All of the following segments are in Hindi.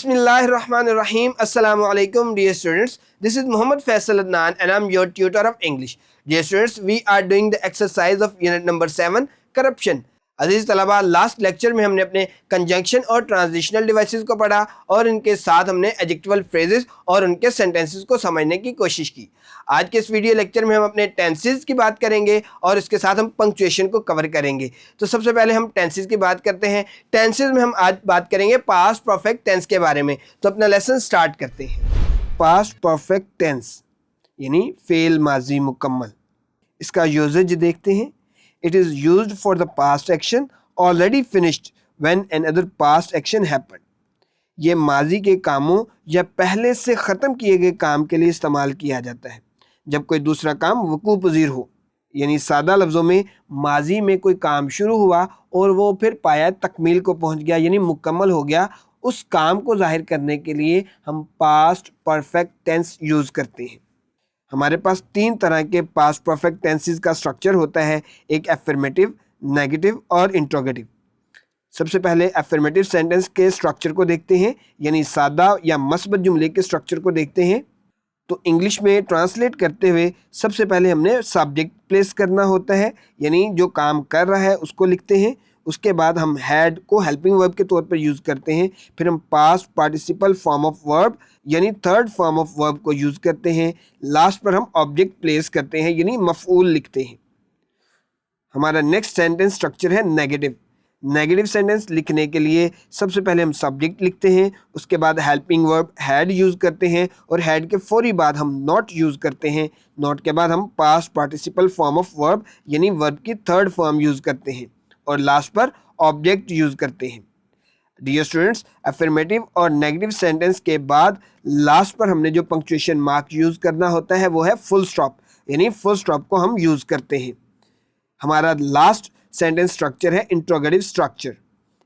Bismillahirrahmanirrahim. Assalamu alaikum, dear students. This is Muhammad Faisal Adnan and I'm your tutor of English. Dear students, we are doing the exercise of unit number 7, corruption. अजीज़ तलबा, लास्ट लेक्चर में हमने अपने कंजंक्शन और ट्रांजिशनल डिवाइसेस को पढ़ा और इनके साथ हमने एडजेक्टिवल फ्रेजेस और उनके सेंटेंसेस को समझने की कोशिश की। आज के इस वीडियो लेक्चर में हम अपने टेंसेस की बात करेंगे और इसके साथ हम पंक्चुएशन को कवर करेंगे। तो सबसे पहले हम टेंसेस की बात करते हैं। टेंसेस में हम आज बात करेंगे पास्ट परफेक्ट टेंस के बारे में। तो अपना लेसन स्टार्ट करते हैं। पास्ट परफेक्ट टेंस यानी फेल माजी मुकम्मल, इसका यूजेज देखते हैं। It is used for the past action already finished when another past action happened. ये माजी के कामों या पहले से ख़त्म किए गए काम के लिए इस्तेमाल किया जाता है जब कोई दूसरा काम वकूअ पज़ीर हो। यानी सादा लफ्ज़ों में माजी में कोई काम शुरू हुआ और वो फिर पाया तकमील को पहुंच गया यानी मुकम्मल हो गया, उस काम को जाहिर करने के लिए हम पास्ट परफेक्ट टेंस यूज़ करते हैं। हमारे पास तीन तरह के पास्ट परफेक्ट टेंसेस का स्ट्रक्चर होता है, एक एफर्मेटिव, नेगेटिव और इंट्रोगेटिव। सबसे पहले एफर्मेटिव सेंटेंस के स्ट्रक्चर को देखते हैं, यानी सादा या मस्बत जुमले के स्ट्रक्चर को देखते हैं। तो इंग्लिश में ट्रांसलेट करते हुए सबसे पहले हमने सब्जेक्ट प्लेस करना होता है, यानी जो काम कर रहा है उसको लिखते हैं। उसके बाद हम हैड को हेल्पिंग वर्ब के तौर पर यूज़ करते हैं। फिर हम past participle form of verb यानी थर्ड फॉर्म ऑफ वर्ब को यूज़ करते हैं। लास्ट पर हम ऑब्जेक्ट प्लेस करते हैं यानी मफऊल लिखते हैं। हमारा नेक्स्ट सेंटेंस स्ट्रक्चर है नेगेटिव। नेगेटिव सेंटेंस लिखने के लिए सबसे पहले हम सब्जेक्ट लिखते हैं, उसके बाद हेल्पिंग वर्ब हैड यूज़ करते हैं और हैड के फौरी बाद हम नॉट यूज़ करते हैं। नॉट के बाद हम past participle form of verb यानी वर्ब की थर्ड फॉर्म यूज़ करते हैं और लास्ट पर ऑब्जेक्ट यूज़ करते हैं। डियर स्टूडेंट्स, अफर्मेटिव और नेगेटिव सेंटेंस के बाद लास्ट पर हमने जो पंक्चुएशन मार्क यूज़ करना होता है वो है फुल स्टॉप, यानी फुल स्टॉप को हम यूज़ करते हैं। हमारा लास्ट सेंटेंस स्ट्रक्चर है इंट्रोगेटिव स्ट्रक्चर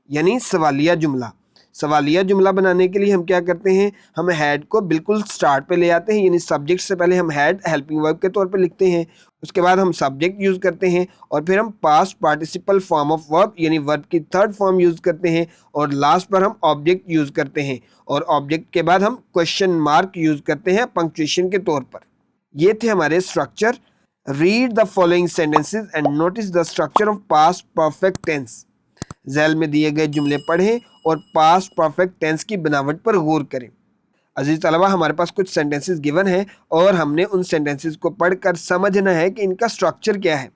यानी सवालिया जुमला। सवालिया जुमला बनाने के लिए हम क्या करते हैं, हम हैड को बिल्कुल स्टार्ट पे ले आते हैं, यानी सब्जेक्ट से पहले हम हैड हेल्पिंग वर्ब के तौर पे लिखते हैं। उसके बाद हम सब्जेक्ट यूज़ करते हैं और फिर हम past participle form of verb यानी वर्ब की थर्ड फॉर्म यूज़ करते हैं और लास्ट पर हम ऑब्जेक्ट यूज़ करते हैं और ऑब्जेक्ट के बाद हम क्वेश्चन मार्क यूज़ करते हैं पंक्चुएशन के तौर पर। ये थे हमारे structure. Read the following sentences and notice the structure of past perfect tense. झैल में दिए गए जुमले पढ़ें और पास्ट परफेक्ट टेंस की बनावट पर गौर करें। अजीज तलबा, हमारे पास कुछ सेंटेंसेस गिवन हैं और हमने उन सेंटेंसेस को पढ़कर समझना है कि इनका स्ट्रक्चर क्या है।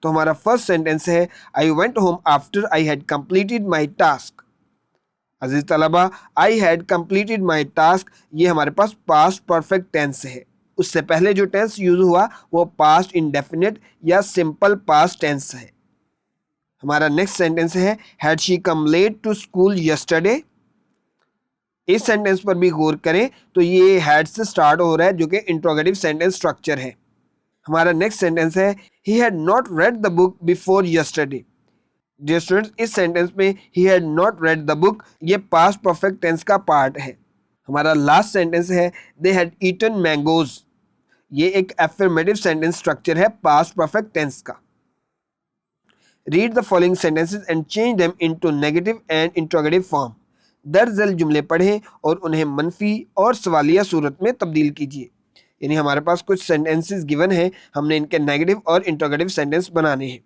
तो हमारा फर्स्ट सेंटेंस है I went home after I had completed my task. अजीज तलबा, I had completed my task ये हमारे पास पास्ट परफेक्ट टेंस है। उससे पहले जो टेंस यूज हुआ वो पास्ट इंडेफिनिट या सिंपल पास्ट टेंस है। हमारा नेक्स्ट सेंटेंस है had she come late to school yesterday. इस सेंटेंस पर भी गौर करें तो ये हैड से स्टार्ट हो रहा है जो कि इंट्रोगेटिव सेंटेंस स्ट्रक्चर है। हमारा नेक्स्ट सेंटेंस है he had not read the book before yesterday. Dear students, इस सेंटेंस में he had not read the book ये पास्ट परफेक्ट टेंस का पार्ट है। हमारा लास्ट सेंटेंस है दे हैड ईटन मैंगोज। ये एक एफर्मेटिव सेंटेंस स्ट्रक्चर है पास्ट परफेक्ट टेंस का। Read the following sentences and change them into negative and interrogative form. दरअसल जुमले पढ़ें और उन्हें मनफी और सवालिया सूरत में तब्दील कीजिए। यानी हमारे पास कुछ सेंटेंसेस गिवन है, हमने इनके नेगेटिव और इंट्रोगेटिव सेंटेंस बनाने हैं।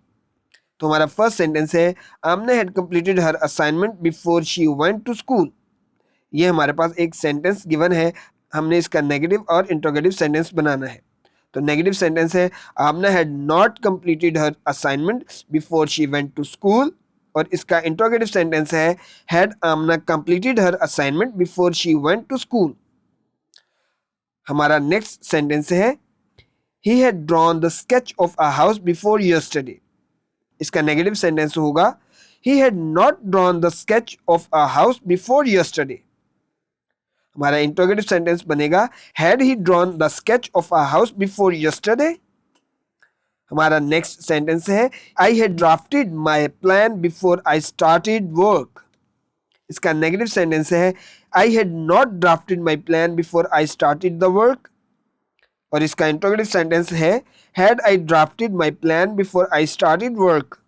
तो हमारा फर्स्ट सेंटेंस है Amna had completed her assignment before she went to school. ये हमारे पास एक सेंटेंस गिवन है, हमने इसका नेगेटिव और इंट्रोगेटिव सेंटेंस बनाना है। तो नेगेटिव सेंटेंस है Amna had not completed her assignment before she went to school और इसका इंट्रोगेटिव सेंटेंस है had Amna completed her assignment before she went to school. हमारा नेक्स्ट सेंटेंस है he had drawn the sketch of a house before yesterday. इसका नेगेटिव सेंटेंस होगा he had not drawn the sketch of a house before yesterday. हमारा इंट्रोगेटिव सेंटेंस बनेगा had he drawn the sketch of a house before yesterday. हमारा नेक्स्ट सेंटेंस है I had drafted my plan before I started work. इसका नेगेटिव सेंटेंस है I had not drafted my plan before I started the work और इसका इंट्रोगेटिव सेंटेंस है had I drafted my plan before I started work.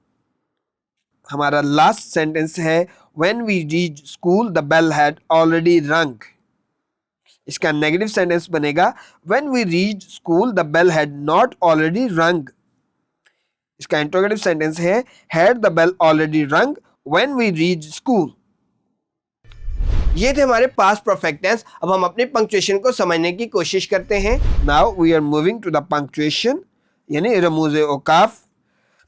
हमारा लास्ट सेंटेंस है When we reached school, the bell had already rung. इसका नेगेटिव सेंटेंस बनेगा When we reached school, the bell had not already rung. इसका इंट्रोगेटिव सेंटेंस है Had the bell already rung when we reached school. ये थे हमारे पास्ट परफेक्ट टेंस। अब हम अपनी पंक्चुएशन को समझने की कोशिश करते हैं। Now we are moving to the punctuation, यानी रमूज़े औकाफ।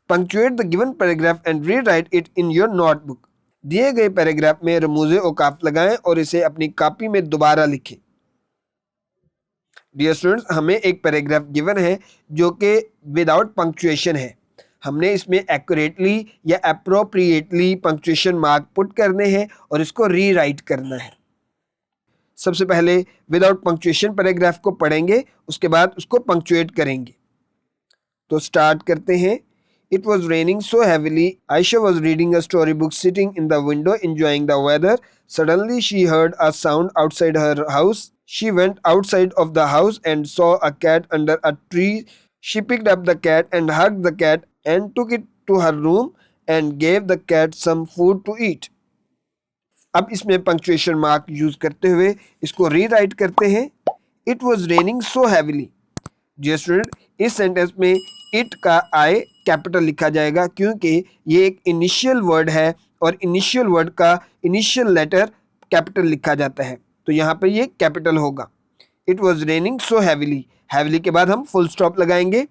Punctuate the given paragraph and rewrite it in your notebook. दिए गए पैराग्राफ में रमूज़े औकाफ लगाएं और इसे अपनी कॉपी में दोबारा लिखें। डियर स्टूडेंट्स, हमें एक पैराग्राफ गिवन है जो कि विदाउट पंक्चुएशन है। हमने इसमें एक्यूरेटली या अप्रोप्रिएटली पंक्चुएशन मार्क पुट करने हैं और इसको रीराइट करना है। सबसे पहले विदाउट पंक्चुएशन पैराग्राफ को पढ़ेंगे, उसके बाद उसको पंक्चुएट करेंगे। तो स्टार्ट करते हैं। It was raining so heavily. Aisha was reading a storybook sitting in the window enjoying the weather. Suddenly she heard a sound outside her house. She went outside of the house and saw a cat under a tree. She picked up the cat and hugged the cat and took it to her room and gave the cat some food to eat. अब इसमें पंक्चुएशन मार्क यूज करते हुए इसको रीराइट करते हैं। It was raining so heavily. Dear student, इस सेंटेंस में इट का आई कैपिटल लिखा जाएगा क्योंकि ये एक इनिशियल वर्ड है और इनिशियल वर्ड का इनिशियल लेटर कैपिटल लिखा जाता है, तो यहाँ पर ये कैपिटल होगा। It was raining so heavily, heavily के बाद हम फुल स्टॉप लगाएंगे।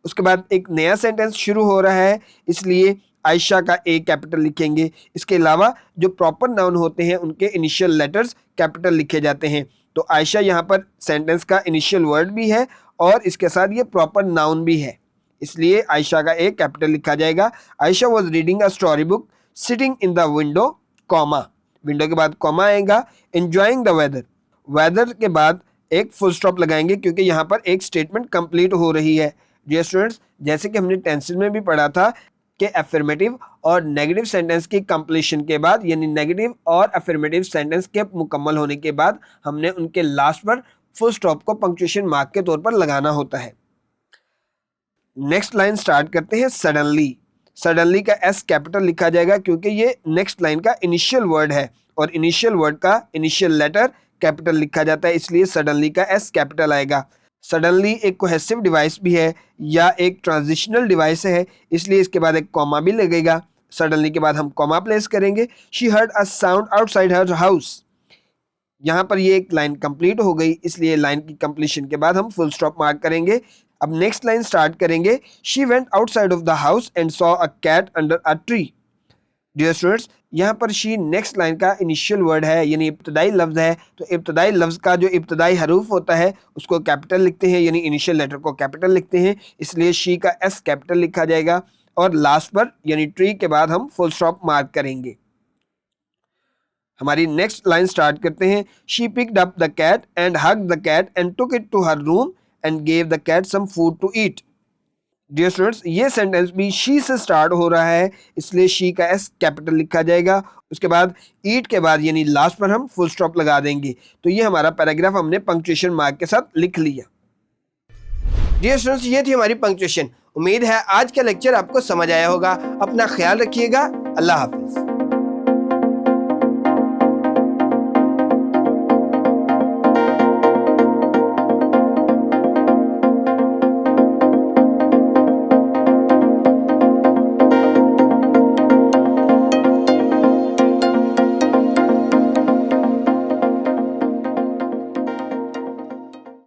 उसके बाद एक नया सेंटेंस शुरू हो रहा है, इसलिए आयशा का ए कैपिटल लिखेंगे। इसके अलावा जो प्रॉपर नाउन होते हैं उनके इनिशियल लेटर्स कैपिटल लिखे जाते हैं। तो आयशा यहाँ पर सेंटेंस का इनिशियल वर्ड भी है और इसके साथ ये प्रॉपर नाउन भी है, इसलिए आयशा का ए कैपिटल लिखा जाएगा। Ayesha was reading a story book sitting in the window, comma, window के बाद कॉमा आएगा। एंजॉइंग द वेदर, वेदर के बाद एक फुल स्टॉप लगाएंगे क्योंकि यहाँ पर एक स्टेटमेंट कंप्लीट हो रही है। डियर स्टूडेंट्स, जैसे कि हमने टेंसेस में भी पढ़ा था कि अफर्मेटिव और नेगेटिव सेंटेंस की कंप्लीशन के बाद, यानी नेगेटिव और अफर्मेटिव सेंटेंस के मुकम्मल होने के बाद हमने उनके लास्ट पर फुल स्टॉप को पंक्चुएशन मार्क के तौर पर लगाना होता है। नेक्स्ट लाइन स्टार्ट करते हैं। सडनली, सडनली का एस कैपिटल लिखा जाएगा क्योंकि ये नेक्स्ट लाइन का इनिशियल वर्ड है और इनिशियल वर्ड का इनिशियल लेटर कैपिटल लिखा जाता है, इसलिए सडनली का एस कैपिटल आएगा। सडनली एक कोहेसिव डिवाइस भी है या एक ट्रांजिशनल डिवाइस है, इसलिए इसके बाद एक कॉमा भी लगेगा। सडनली के बाद हम कॉमा प्लेस करेंगे। She heard a sound outside her house, यहाँ पर ये एक लाइन कंप्लीट हो गई, इसलिए लाइन की कंप्लीशन के बाद हम फुल स्टॉप मार्क करेंगे। अब नेक्स्ट लाइन स्टार्ट करेंगे। She went outside of the house and saw a cat under a tree. Dear students, यहाँ पर शी नेक्स्ट लाइन का इनिशियल वर्ड है, यानी इब्तदाई लफ्ज़ है, तो इब्तदाई लफ्ज़ का जो इब्तदाई हरूफ होता है उसको कैपिटल लिखते हैं, यानी इनिशियल लेटर को कैपिटल लिखते हैं, इसलिए शी का एस कैपिटल लिखा जाएगा और लास्ट पर यानी ट्री के बाद हम फुल स्टॉप मार्क करेंगे। हमारी नेक्स्ट लाइन स्टार्ट करते हैं। She picked up the cat and hugged the cat and took it to her room and gave the cat some food to eat. Dear students, ये सेंटेंस भी शी से स्टार्ट हो रहा है, इसलिए शी का एस कैपिटल लिखा जाएगा। उसके बाद ईट के बाद यानी लास्ट पर हम फुल स्टॉप लगा देंगे। तो ये हमारा पैराग्राफ हमने पंक्चुएशन मार्क के साथ लिख लिया। डियर स्टूडेंट्स, ये थी हमारी पंक्चुएशन। उम्मीद है आज का लेक्चर आपको समझ आया होगा। अपना ख्याल रखिएगा। अल्लाह हाफिज।